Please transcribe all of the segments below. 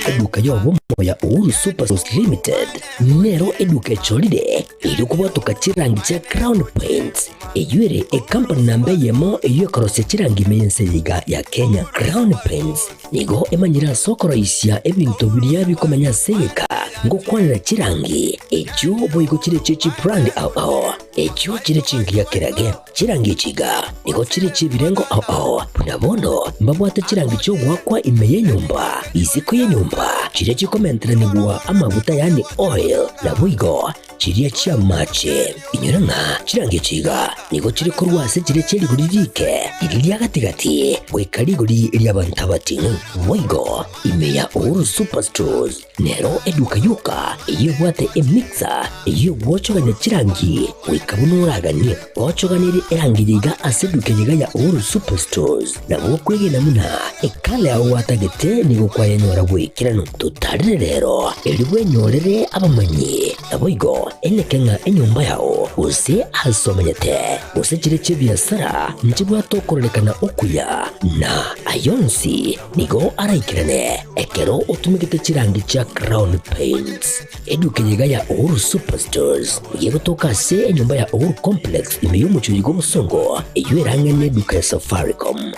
eduka yobo ya Uhuru Superstores Limited nero eduka cholide ili kubotoka chirangi cha Crown Paints eyure company nambe yemo iyo korose chirangi meyense yiga ya Kenya. Crown Paints nigo emanyira soko raisia ebintu biriya bikomanya seka ngo kwanira chirangi echo boyiko chire chichi brand ao echo chire chingi ya kerage chirangi chiga nigo chire chibirengo ao nabondo mbabwate chirangi cyo gwakwa imeye nyumba iziko ye nyumba chire chikomentere nigwa amavuta yani oil na buigo chiriya chia mache inyuranga chirangi chiga nigo chire kurwase chire chiri guririke iriya gatigati wekari guri iriya bantabati buigo imeya Uhuru Superstores nero eduka yuka iyo bwate emixer iyo wochoganya chirangi wikabunuragani wochoganiri erangiriga aseduke yiga ya Uhuru Superstores na wokwege namuna ekale aho watagete nigo kwayanyora wikirano tutarire rero eliwe nyorere abamanyi naboigo enekenga enyumba yao use asomanyete use chire chibiasara nchibwa tokorelekana okuya na ayonsi nigo araikirane ekero utumikite chirangi cha Crown Paints eduke yiga ya Uhuru Superstores yego toka se enyumba ya Uhuru Complex imeyumuchuri go musongo eyuerange neduka ya Safaricom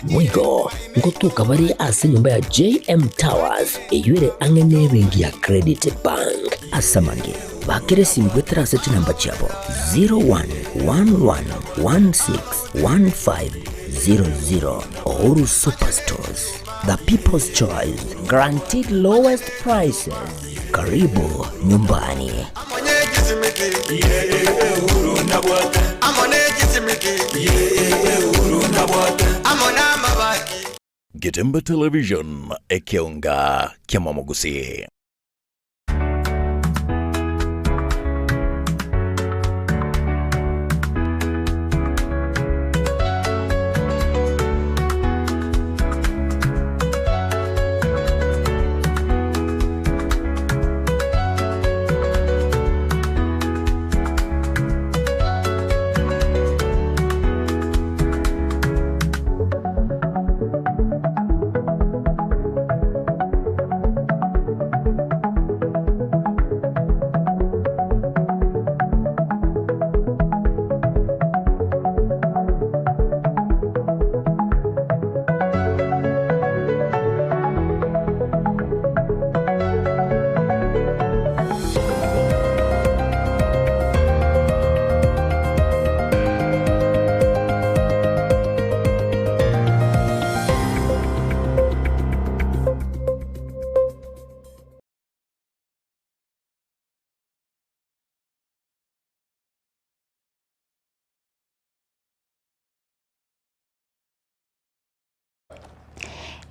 mwigo ngotuka bari ase nyumba ya JM Towers eyuere angene bengi ya Credit Bank asamange bakere simgwetera seti namba chabo 0111161500 Uhuru Superstores, the people's choice, guaranteed lowest prices. Karibu nyumbani. Getembe Television ekionga kya Mwamogusi.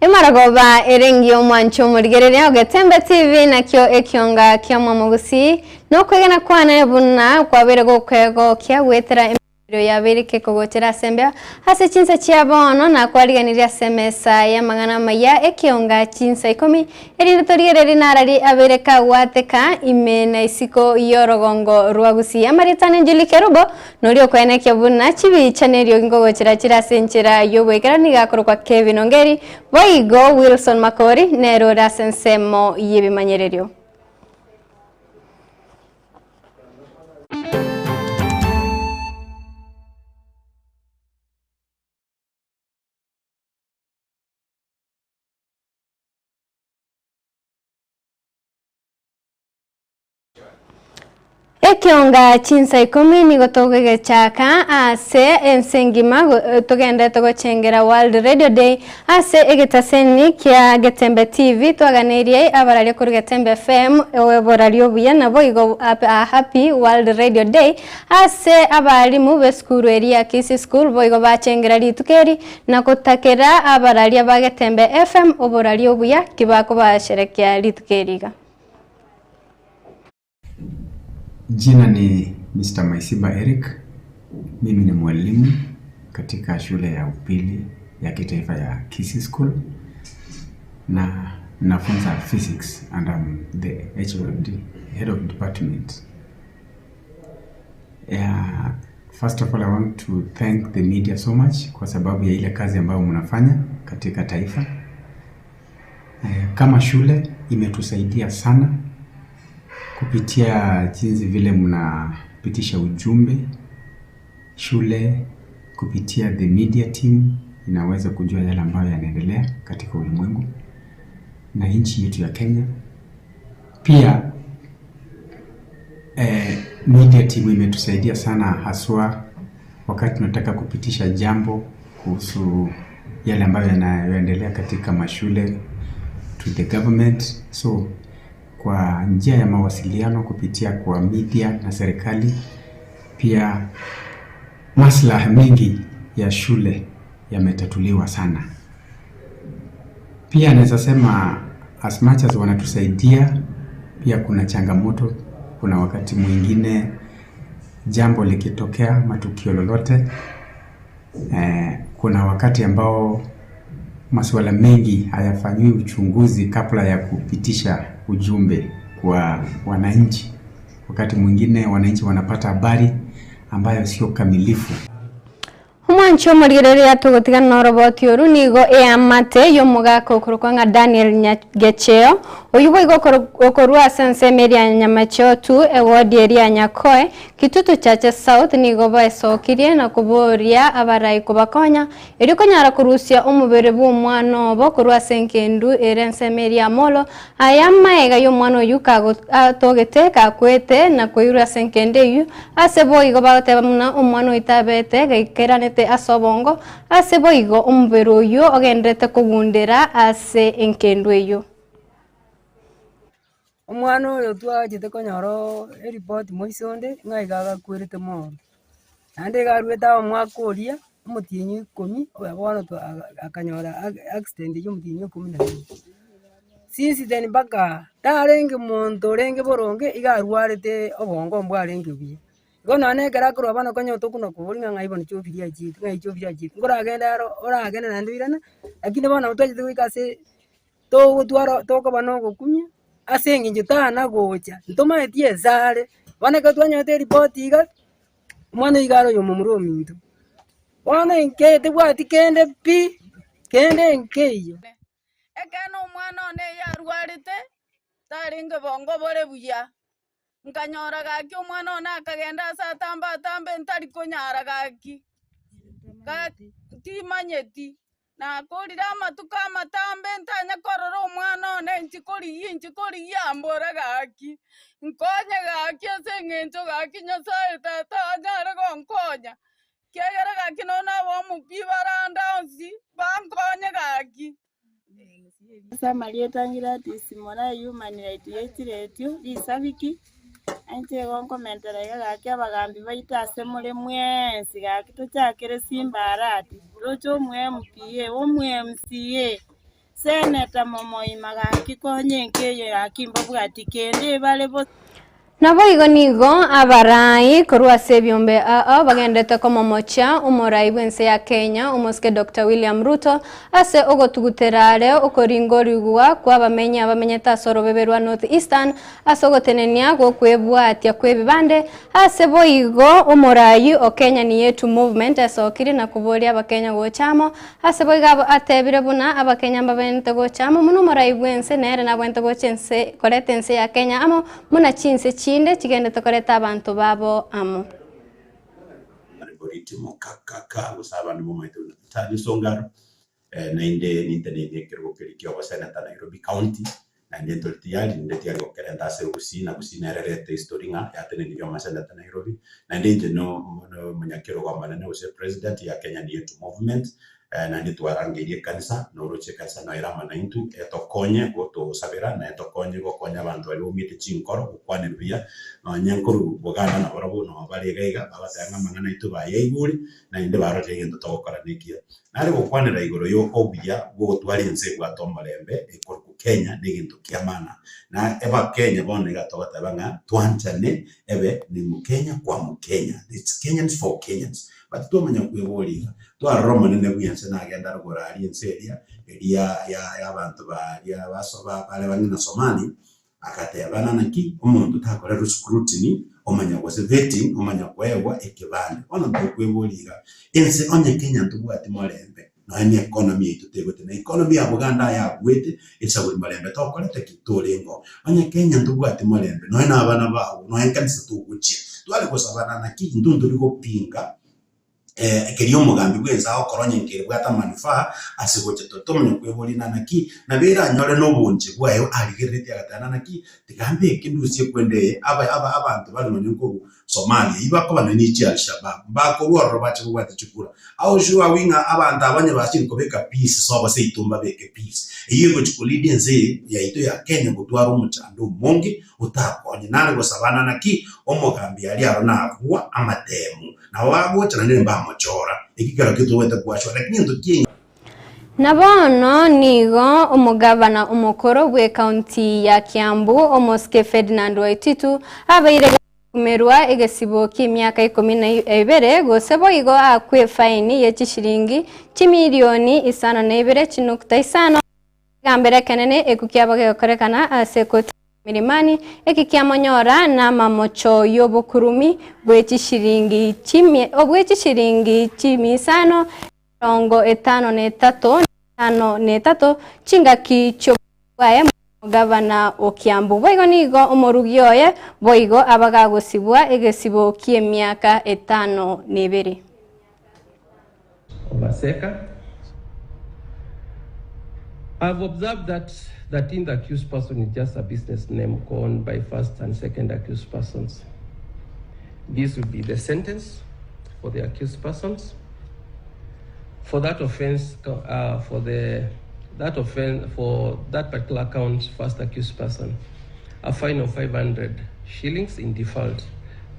Imaragoba erengi omwancho murigerere Getembe TV nakyo ekionga kya Mwamogusi no kwegana kwana ebuna kwaberego kwego kya wetera emiro yabereke kogotera sembya hase chinsa chiabono na kwaliganiria semesa ya magana maya ekionga chinsa 10 eri torigerere narari abereka wateka imena isiko yorogongo rwagusi amaritane Angelique Robo norio kwene kyabuna chibi chanerio ngogotera chirasenchera yobwekera nigakorwa Kevin Ongeri Boigo Wilson Makori nero rasensemo yebimanyererio. Ekionga chinsa 10 nigo togegechaka ase ensengima togenda togochengera World Radio Day ase egetaseni kya Getembe TV twaganirie abarali kuri Getembe FM eboralio buya nabo igo happy World Radio Day ase abalimu beskuru area Kisi School boigo bachengera litukeri na kutakera abarali ba Getembe FM oboralio buya kibako basherekea litukeriga. Jina ni Mr. Maisiba Eric. Mimi ni mwalimu katika shule ya upili ya kitaifa ya Kisi School na nafunza physics and I'm the HOD, head of department. First of all, I want to thank the media so much kwa sababu ya ile kazi ambayo mnafanya katika taifa. Kama shule imetusaidia sana kupitia jinsi vile mnapitisha ujumbe. Shule kupitia the media team inaweza kujua yale ambayo yanaendelea katika ulimwengu na nchi yetu ya Kenya. Pia media team imetusaidia sana haswa wakati tunataka kupitisha jambo kuhusu yale ambayo yanayoendelea katika mashule to the government. So kwa njia ya mawasiliano kupitia kwa media na serikali, pia maslaha mengi ya shule yametatuliwa sana. Pia naweza sema as much as wanatusaidia, pia kuna changamoto. Kuna wakati mwingine jambo likitokea, matukio lolote, kuna wakati ambao masuala mengi hayafanyiwi uchunguzi kabla ya kupitisha ujumbe kwa wananchi. Wakati mwingine wananchi wanapata habari ambayo sio kamilifu. Mwancho murigereria tugutigana na roboti oru nigo eamate yo mugako kurukanga Daniel Nyagecheo oyugo igokorua sense meria Nyamacho tu ewodi area Nyakoe Kitutu Chache South nigo baesokirie na kuboria abarai kubakonya eriko nyara kurusia omubere bw'omwana obo kurua senkendu erense meria Molo ayama ega yo mwana oyuka atogete kakwete na kuyura senkende yu asebo igo bagoteba muna omwana oitabete gaikerane asobongo asebo igo omubere oyo ogendete kugundira ase enkendu eyo. Omwana oyo twagete konyoro report moisonde ngaigaga kwirite mono ande garweta omwaka oria omutinyi 10 oyabono akanyora accident y'omutinyi 10 since then baka tarenge muntu renge boronge igarwarete obongo mbwarenge biye gona nekera kurwa bana konyoto kuno kuburinga ngaibona chofiria chitu ngai chofiria chitu ngoragenda aro oragenda nandwirana lakini bana utwaje gwikase to gutwara toko bano gokumya asengi njutana gocha ntomaetie zare bana katwanyote report iga mwana igaro yo mumuro mintu bana inkete bwati kende pi kende nkeyo ekano mwana one yarwarite taringe bongo bore buya nkanyora gaki omwana ona akagenda asatamba tambe ntari konyara gaki timanyeti na kurira amatuka amatambe ntanya korora omwana one nchikori yambora gaki nkonye gaki ase eng'encho gaki nyasaye tata anyare gonkonya kegera gaki nona bomupi baranda onsi bankonye gaki Samarieta ngira tisimona human right yetiretio isabiki anje gonkomentera gaki abagambi baitase muri mwensi gaki tuchakire simbarati rocho MPA MCA seneta momoima gaki konyenkeyo yakimba bwati kende bale bo Nabo igo nigo abarai kurua sebyombe bagendete komomocha umurai bwense ya Kenya umuske Dr. William Ruto ase ogotuguterare okoringorigwa kwa bamenyeta soro beberwa North Eastern ase ogotenenia gokwebwatia kwebibande ase boigo umurai o Kenya ni yetu movement asokiri na kuboria abakenya gochamo ase boiga atebire buna abakenya babente gochamo muno murai bwense nere na bwente gochense koretense ya Kenya amo muna chinse chinde chigende tokoreta abantu babo amo algoritmo kakaka usaba ni momaito tani songaro na inde kirgo kirikyo wa senata Nairobi County na inde toltiali inde tiali okerenda se usina rerete historinga ya tene ni wa senata Nairobi na inde no manyakiro kwa manene use president ya Kenya ni yetu movement na inde twarangirie kanisa no roche kanisa na irama na intu etokonye goto sabera na etokonye gokonya abantu bali umite chinkoro kwane bia nyankuru bogana na barabo no bali gaiga abatanga mangana itu bayeiguri na inde barote gendo tokora nikia nari gokwanira igoro yo obia gotwari nse gwa tombalembe ekorku Kenya nigintu kiamana na eba Kenya bone gatogota banga twanchane ebe ni mukenya kwa mukenya, it's Kenyans for Kenyans but tumenya kwiboliga twaroma nene bwiyense na agenda rugorari enseria ya abantu ya basoba bale bangina Somali akatebana naki umuntu takora scrutiny omanya kwase vetting omanya kwewa ekibande ona kwiboliga ense onye Kenya tubwati molembe no any economy itutegote na economy ya Buganda ya gwete isaguri marembe tokorete kiturengo anya Kenya ndubwate marembe no ena abana bawo no enkanisa tuguchia twale gusabana na ki ndunduri gopinga kerio mugambi bwenza okoronye nkere bwata manufaa asigoche totomenye kwebulina naki na bera nyore no bunje bwayo aligirite agatana naki tigambe kindusie kwende abantu bali maniko Somalia ibako banani chi al-Shabaab bako ruoro bache bwate chukura au jua winga abantu abanye bashiri kobeka peace so base itumba beke peace yego chikulidi nze ya ito ya Kenya gutwara umuchando mongi utakonye nare gusabana naki omugambi ali arona akuwa amatemu na wabo chanane mbamochora ikigaro kitoweta kwashwa lakini ndokiye Nabono nigo umugabana umukoro bwe county ya Kiambu Omoske Ferdinand Waititu abaire kumerwa egasibo kimyaka 12 gosebo igo akwe fine y'ekishiringi kimiliyoni 52.5 gambere kanene ekukyabage korekana asekoti milimani ekikyamonyora na mamocho yobukurumi bw'ekishiringi kimisano rongo 5.3 chinga kicho bwaye gavana Okiambu boigo nigo omorugioye boigo abagagosibwa egesibo ky'emyaka 5 Obaseka. I've observed that 13th accused person is just a business name called by first and second accused persons. This will be the sentence for the accused persons. For that offense, for that particular count, first accused person, a fine of 500 shillings in default.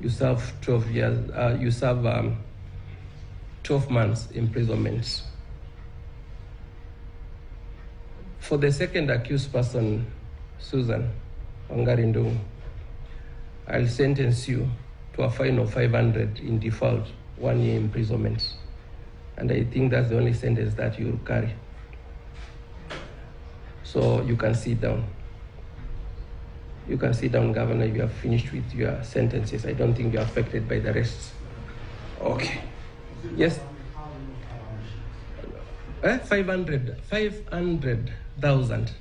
You serve 12 years. You serve 12 months imprisonment. For the second accused person, Susan Wangarindung, I'll sentence you to a fine of 500 in default, 1 year imprisonment. And I think that's the only sentence that you will carry. So you can sit down. You can sit down, Governor, if you have finished with your sentences. I don't think you're affected by the rest. Okay. Yes? 500,000.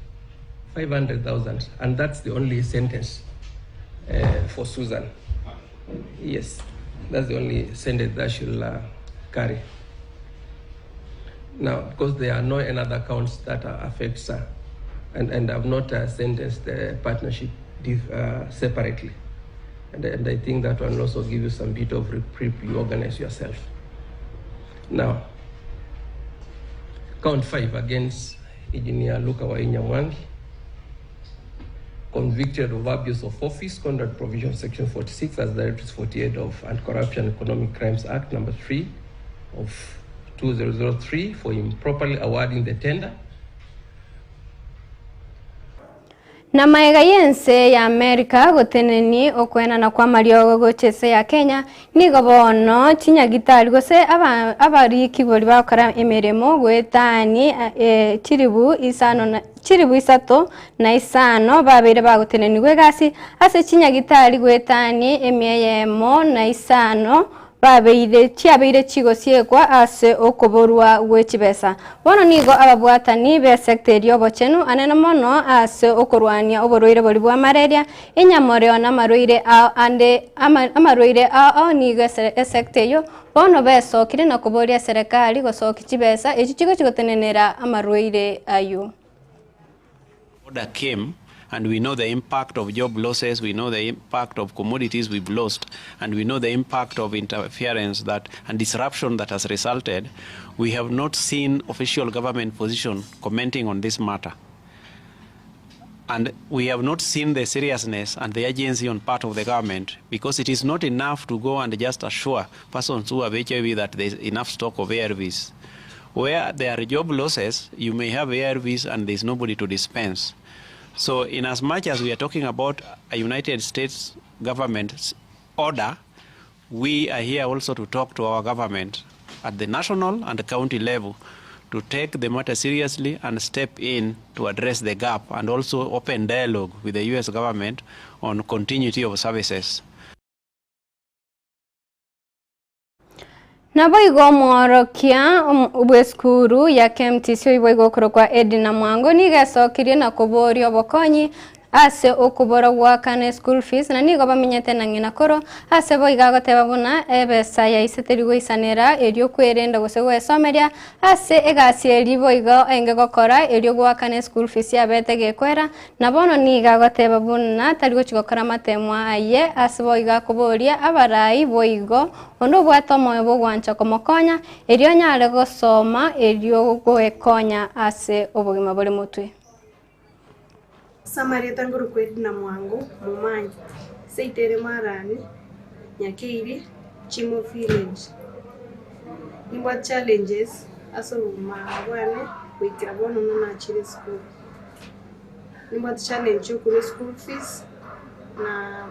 And that's the only sentence for Susan. Yes, that's the only sentence that she'll carry. Now, because there are no other counts that affects her, and I've not sentenced the partnership separately. And I think that one will also give you some bit of reprieve, you organize yourself. Now, count 5 against Engineer Luka Wainyamwangi, convicted of abuse of office, conduct provision section 46 as Directive 48 of Anti-Corruption Economic Crimes Act number 3 of 2003 for improperly awarding the tender. Na maega yense ya Amerika goteneni okwena na kwa mariogo gochese ya Kenya nigo bono chinyagitari gose abariki boli bakora emeremo gwetani chiribu isato na isano babere bagoteneni gwegasi ase chinyagitari gwetani emyeyemo na isano babeire chigo siekwa ase okoborwa gwechibesa bono nigo ababwatani be sector yobochenu anena mono ase okorwania oboroire boli bwa malaria enyamore na maroire amaroire nigo sector yo bono besokire na koboria serikali gosoki chibesa echi chigo chigotenenera amaroire ayo. Order came, and we know the impact of job losses, we know the impact of commodities we've lost, and we know the impact of interference that and disruption that has resulted. We have not seen official government position commenting on this matter. And we have not seen the seriousness and the urgency on part of the government, because it is not enough to go and just assure persons who have HIV that there is enough stock of ARVs. Where there are job losses, you may have ARVs and there is nobody to dispense. So in as much as we are talking about a United States government order, we are here also to talk to our government at the national and the county level to take the matter seriously and step in to address the gap and also open dialogue with the US government on continuity of services. nabo igomworokia ubweskuru ya KMTC ibo igokoro kwa Edna Mwango nigacokirie na kuboria obokonyi ase okubora gwakana school fees na nigo bamenyete na ngina koro ase bo igagoteba buna ebesa ya iseteri goisanera erio kwerenda gose gwesomeria ase egasi eribo igo enge gokora erio gwakana school fees ya bete gekwera na bono nigagoteba buna tari gochigokora matemwa aye ase bo igakuboria abarai bo igo ondo bwatomo bo gwancha komokonya erio nyare gosoma erio gwekonya ase obogima bori mutwe. Samari tanguru kwedi na Mwango mumanyi seitere marani Nyakiri Chimo village nimba challenges asoluma bwane wikira bono na chire school nimba challenge ku school fees na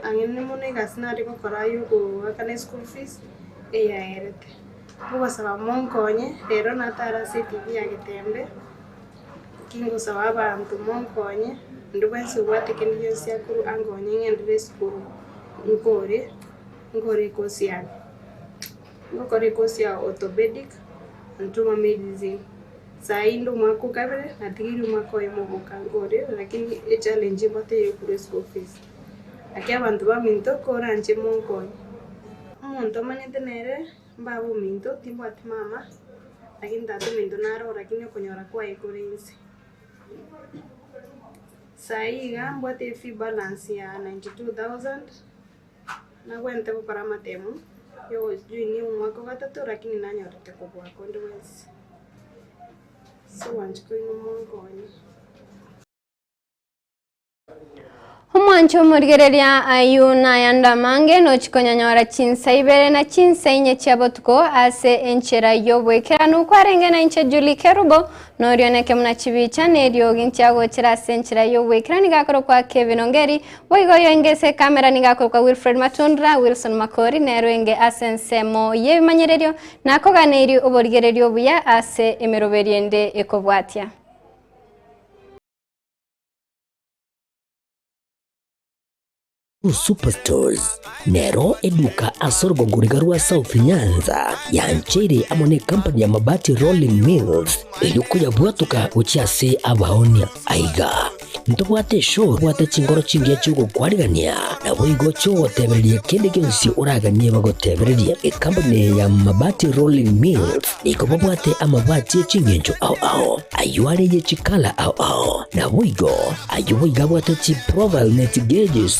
angene mone gasna riko korayo ko akane school fees eya erete buba saba monkonye rero natara CTV ya Getembe kingo sawa abantu monkonye ndubase watekendiyo syakuru angonye ngendere skuru ngore kosia ngore kosia orthopedic ntuma medicine sai ndo mako kabere natigiri mako emoboka ngore lakini e challenge bote ku school fees akia abantu baminto koranje monkonye umuntu manete nere mbabo minto timbo atimama lakini tatu minto naro lakini konyora kwa ekorenzi saiga mbote fee balance ya 92,000 na kwente gukora matemu yo juni umwaka gatatu lakini nanyorete kubwa kondo wese so wanchiko inomongonye Omwancho murigereria ayuna yanda mange no chikonyanyora chinsa ibere na chinsa inye chiabotuko ase enchera yobwekera nuko arenge na inche Julie Kerubo no rioneke muna chibicha nerio gintiago chira senchera yobwekera nigakoro kwa Kevin Ongeri boigo yengese kamera nigakoro kwa Wilfred Matundra Wilson Makori nero enge asensemo yebimanyererio nako ganeri oborigererio buya ase emeroberiende ekobwatia. Superstores nero eduka asorgo ngurigarua South Nyanza yanchere amone company ya mabati Rolling Mills eyuko yabwatuka uchiase abaonia aiga ntobwate show bwate chingoro chingia chugo kwarigania na boigo cho teberie kende kyonsi uraganie bagoteberie company ya mabati Rolling Mills ikobwate amabati chingenjo ao ayuare ye chikala ao na boigo ayubo igabwate chi profile net gauges